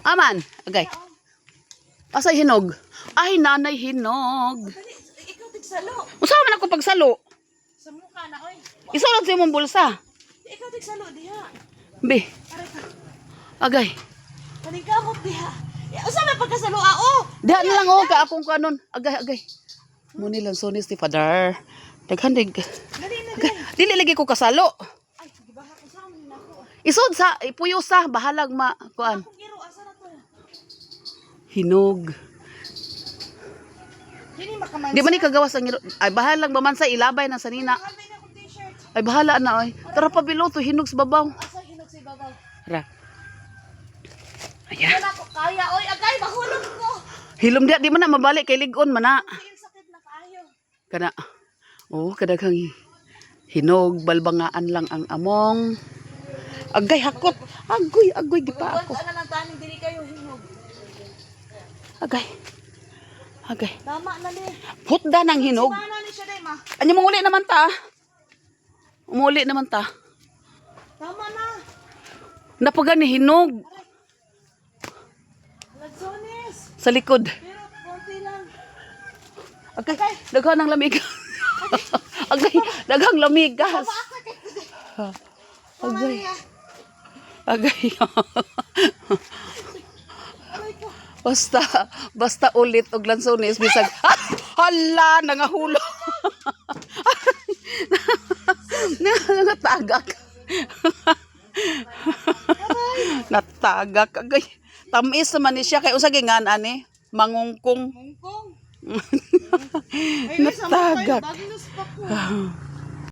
Aman, agay. Asa hinog? Ay, nanay hinog. Ikaw tigsalo. Usaha man ako pagsalo. Sa mukha na, oy. Isulod sa imong bulsa. Ikaw tigsalo, diha. Be, Aray ka. agay. Kaningkamot, diha. Usa may pagkasalo, oh. Diha na lang oh, ka akong kanon. Agay, agay. Muni lang sonis ni Father. Daghandig. Dali na, Agay, dali. dili lagi ko kasalo. Ay, gibaha ko sa amin ako. Isod sa ipuyo sa bahalag ma kuan. Akong giro, asa na to? Hinog. Dili makamansa. Di ba ni kagawas ang ay bahalag ba man sa ilabay na sanina. Halbay na akong t-shirt. Ay bahala na oy. Tara pa biloto hinog sa babaw. Asa hinog si babaw? Ra. Aya. Wala ko kaya, oy. Agay, mahulog ko. Hilom di man na mabalik kay ligon man na. Ang sakit na kaayo. Kana. Oh, kadaghang hinog balbangaan lang ang among. Agay hakot. Agoy, agoy gipa ako. Buwan ka na lang taning, dili kayo hinog. Agay. Agay. Tama na ni. Putda ng hinog. Mana ni siya, day, ma. Anya mong uli naman ta? Umuli naman ta. Tama na. Napagan ni hinog Ladsones. sa likod. Pero, konti lang. Agay, daghang ng lamig. Agay, daghang lamig gas. Agay. Agay. Basta ulit og lansones bisag. Hala, nangahulo. Natagak. Natagak agay. Tamis naman ni siya kay usa gingan ani, mangungkong. Mungkong. Natagak. Bagnos pa ko.